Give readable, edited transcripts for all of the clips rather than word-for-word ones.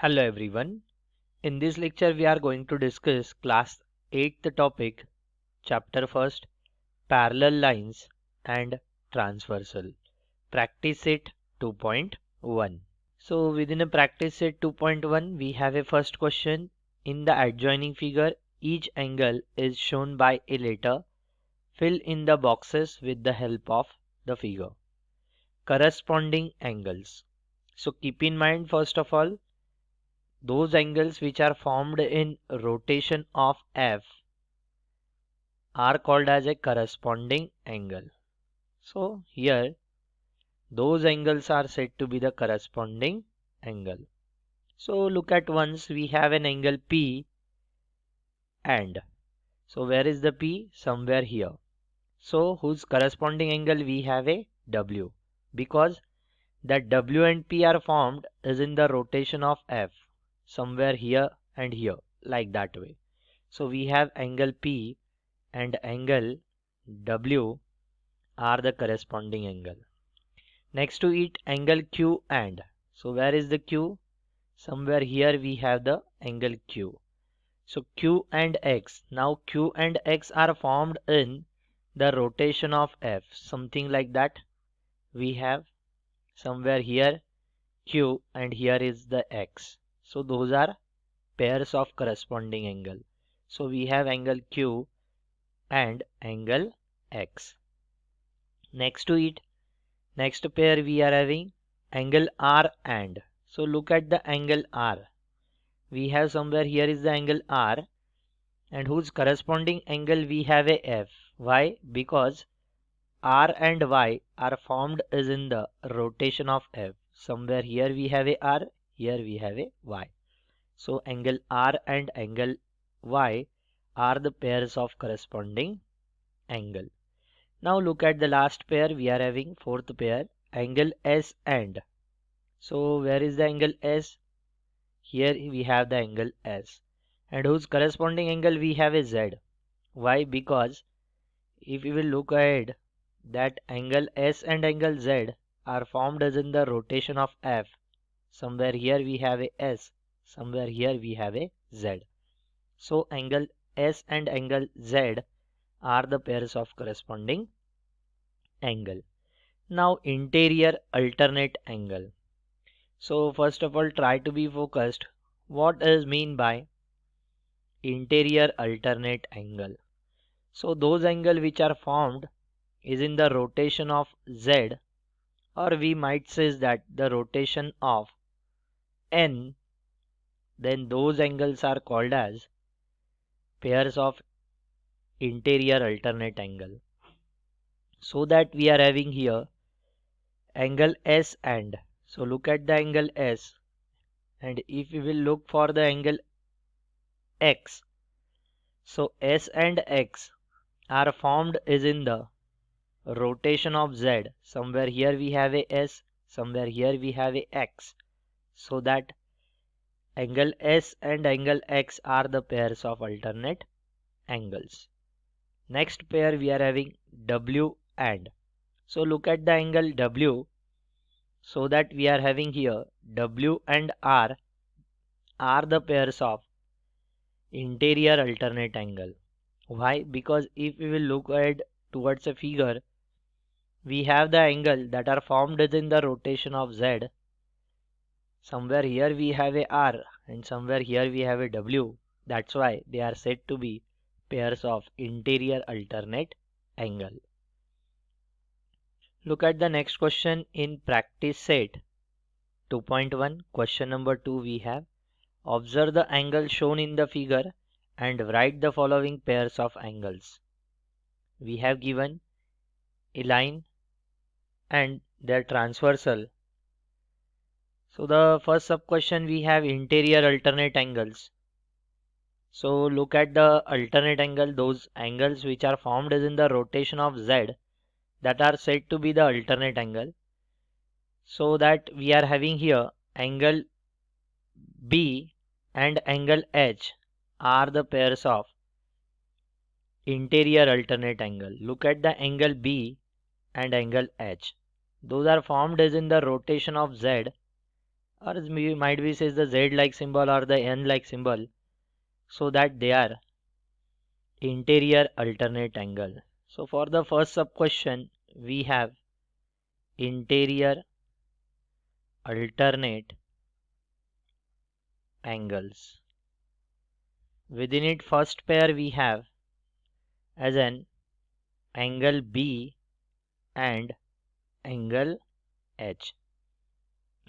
Hello everyone. In this lecture we are going to discuss class 8th topic, chapter 1st, parallel lines and transversal. Practice set 2.1. So within a practice set 2.1 we have a first question. In the adjoining figure each angle is shown by a letter. Fill in the boxes with the help of the figure. Corresponding angles. So keep in mind first of all those angles which are formed in rotation of F are called as a corresponding angle. So here those angles are said to be the corresponding angle. So look at once we have an angle P and so where is the P? Somewhere here. So whose corresponding angle we have a W because that W and P are formed is in the rotation of F somewhere here and here like that way. So we have angle P and angle W are the corresponding angle. Next to it angle Q and so where is the Q? Somewhere here we have the angle Q. So Q and X. Now Q and X are formed in the rotation of F. Something like that. We have somewhere here Q and here is the X. So those are pairs of corresponding angle. So we have angle Q and angle X. Next to it, next pair we are having angle R and. So look at the angle R. We have somewhere here is the angle R and whose corresponding angle we have a F. Why? Because R and Y are formed is in the rotation of F. Somewhere here we have a R, here we have a Y. So angle R and angle Y are the pairs of corresponding angle. Now look at the last pair we are having fourth pair angle S and. So where is the angle S? Here we have the angle S and whose corresponding angle we have a Z. Why? Because if we will look ahead that angle S and angle Z are formed as in the rotation of F. Somewhere here we have a S, somewhere here we have a Z. So angle S and angle Z are the pairs of corresponding angle. Now interior alternate angle. So first of all try to be focused. What is mean by interior alternate angle? So those angle which are formed is in the rotation of Z or we might say that the rotation of N, then those angles are called as pairs of interior alternate angle. So that we are having here angle S and. So look at the angle S and if we will look for the angle X. So S and X are formed is in the rotation of Z. Somewhere here we have a S, somewhere here we have a X. So that angle S and angle X are the pairs of alternate angles. Next pair we are having W and. So look at the angle W. So that we are having here W and R are the pairs of interior alternate angle. Why? Because if we will look at towards a figure, we have the angle that are formed in the rotation of Z. Somewhere here we have a R and somewhere here we have a W. That's why they are said to be pairs of interior alternate angle. Look at the next question in practice set 2.1. Question number 2 we have. Observe the angle shown in the figure and write the following pairs of angles. We have given a line and their transversal. So the first sub question we have interior alternate angles. So look at the alternate angle, those angles which are formed as in the rotation of Z that are said to be the alternate angle. So that we are having here angle B and angle H are the pairs of interior alternate angle. Look at the angle B and angle H. Those are formed as in the rotation of Z or might be says the Z like symbol or the N like symbol, so that they are interior alternate angle. So for the first sub question we have interior alternate angles. Within it first pair we have as an angle B and angle H.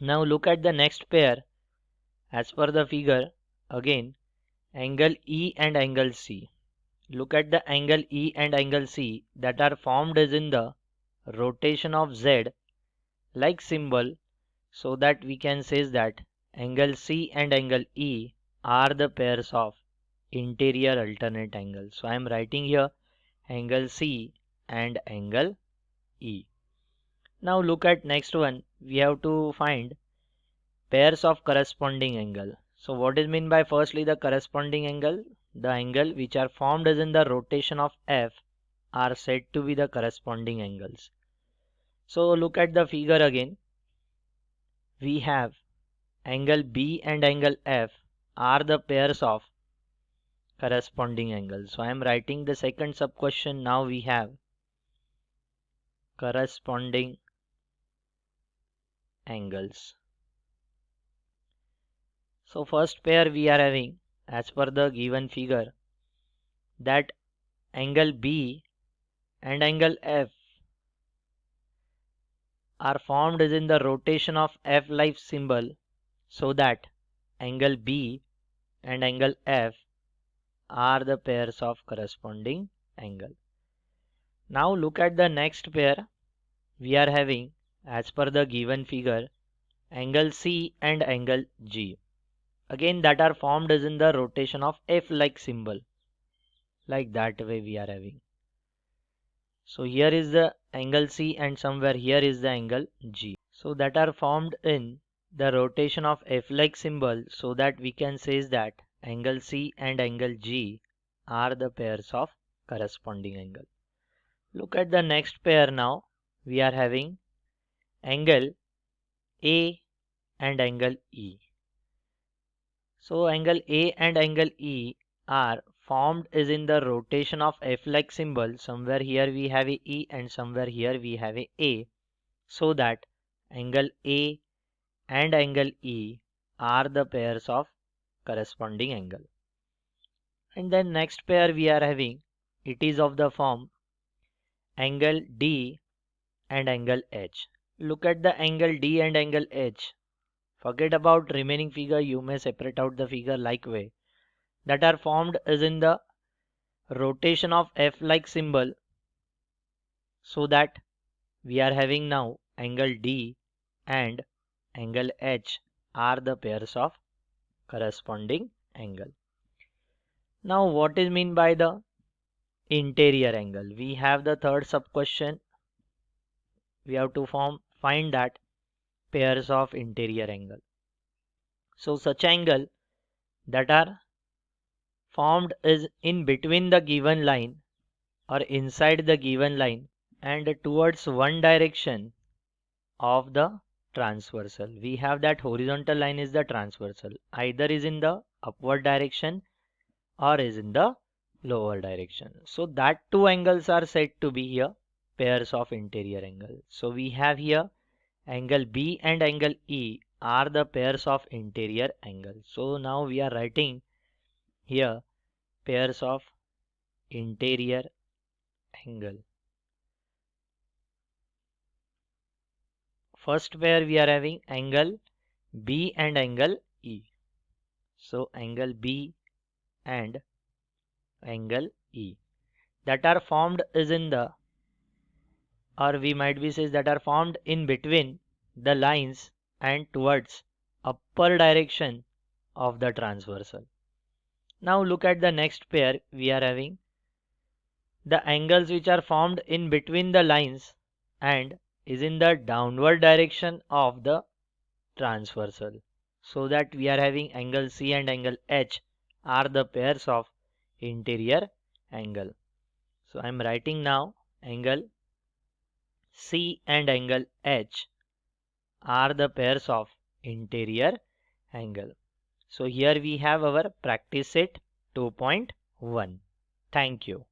Now look at the next pair as per the figure. Again angle E and angle C. Look at the angle E and angle C that are formed as in the rotation of Z like symbol, so that we can say that angle C and angle E are the pairs of interior alternate angles. So I am writing here angle C and angle E. Now look at next one. We have to find pairs of corresponding angle. So what is mean by firstly the corresponding angle? The angle which are formed as in the rotation of F are said to be the corresponding angles. So look at the figure again. We have angle B and angle F are the pairs of corresponding angles. So I am writing the second sub question. Now we have corresponding angles. So first pair we are having as per the given figure that angle B and angle F are formed as in the rotation of F like symbol, so that angle B and angle F are the pairs of corresponding angle. Now look at the next pair. We are having as per the given figure angle C and angle G. Again that are formed as in the rotation of F like symbol, like that way we are having. So here is the angle C and somewhere here is the angle G. So that are formed in the rotation of F like symbol, so that we can say that angle C and angle G are the pairs of corresponding angle. Look at the next pair now. We are having angle A and angle E. So angle A and angle E are formed is in the rotation of F like symbol. Somewhere here we have a E and somewhere here we have a, so that angle A and angle E are the pairs of corresponding angle. And then next pair we are having, it is of the form angle D and angle H. Look at the angle D and angle H. Forget about remaining figure, you may separate out the figure like way. That are formed is in the rotation of F like symbol, so that we are having now angle D and angle H are the pairs of corresponding angle. Now what is mean by the interior angle? We have the third sub question. We have to find that pairs of interior angle. So such angle that are formed is in between the given line or inside the given line and towards one direction of the transversal. We have that horizontal line is the transversal, either is in the upward direction or is in the lower direction. So that two angles are said to be here pairs of interior angle. So we have here angle B and angle E are the pairs of interior angle. So now we are writing here pairs of interior angle. First pair we are having angle B and angle E. So angle B and angle E that are formed is in the, or we might be says that are formed in between the lines and towards upper direction of the transversal. Now look at the next pair. We are having the angles which are formed in between the lines and is in the downward direction of the transversal, so that we are having angle C and angle H are the pairs of interior angle. So I am writing now angle C and angle H are the pairs of interior angle. So here we have our practice set 2.1. Thank you.